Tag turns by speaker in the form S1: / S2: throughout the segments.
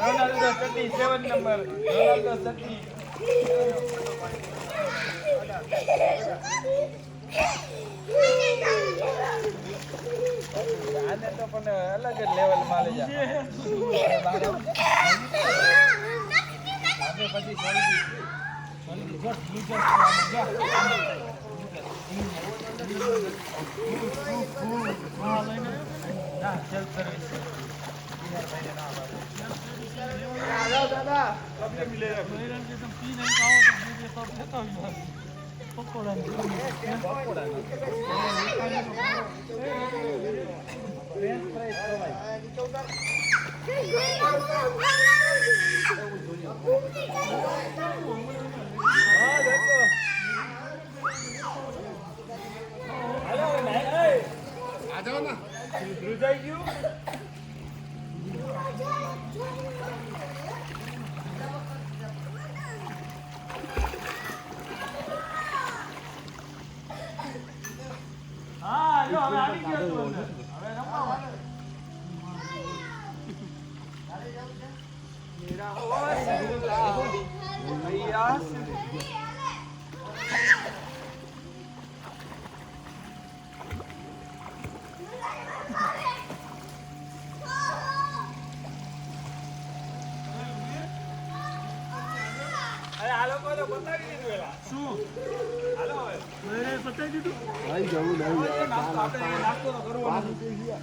S1: Ronaldo સટી 7 number Ronaldo સટી આને તો પણ અલગ જ લેવલ માં લઈ જા પછી દાદા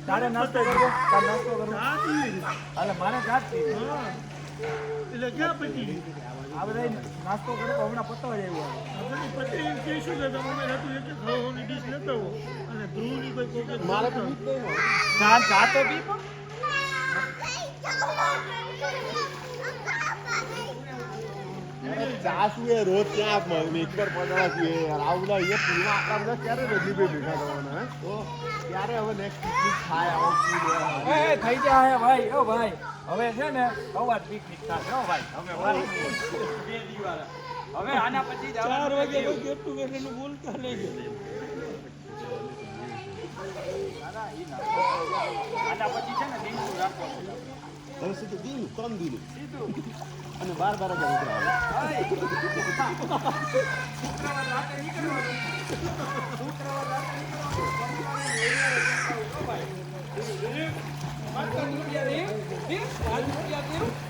S1: તારે નાસ્તો કરવો મારે એટલે ક્યાં પછી આ બધા નાસ્તો કરે તો હમણાં પતવા જાય પછી કહીશું કે તમે હતું એક ખાવાની ડીશ લેતા હો અને ધ્રુવની કોઈ મારે તો ચા તો પી
S2: ચાસુએ રોજ ક્યાં એક પર પકડાશું યાર આવડા એ પીવા આપણા બધા ક્યારે રજી પે ભેગા કરવાના તો ત્યારે હવે નેક્સ્ટ પિકનિક થાય
S1: થઈ જાય ભાઈ ઓ ભાઈ હવે છે ને અવાજ પિકનિક થાય હો ભાઈ હવે બે દિવસ હવે આના પછી 4 વાગે કોઈ ગેટ ટુ ગેટ નું બોલતા નહીં આના પછી છે ને દિન રાખવાનું
S2: હવે સીધું દીનું કમ દીનું સીધું અને 12 હજાર ઉતરાવે
S1: શુક્રવાર રાતે નીકળવાનું શુક્રવાર રાતે નીકળવાનું ₹5 રૂપિયા દે ₹5 રૂપિયા દે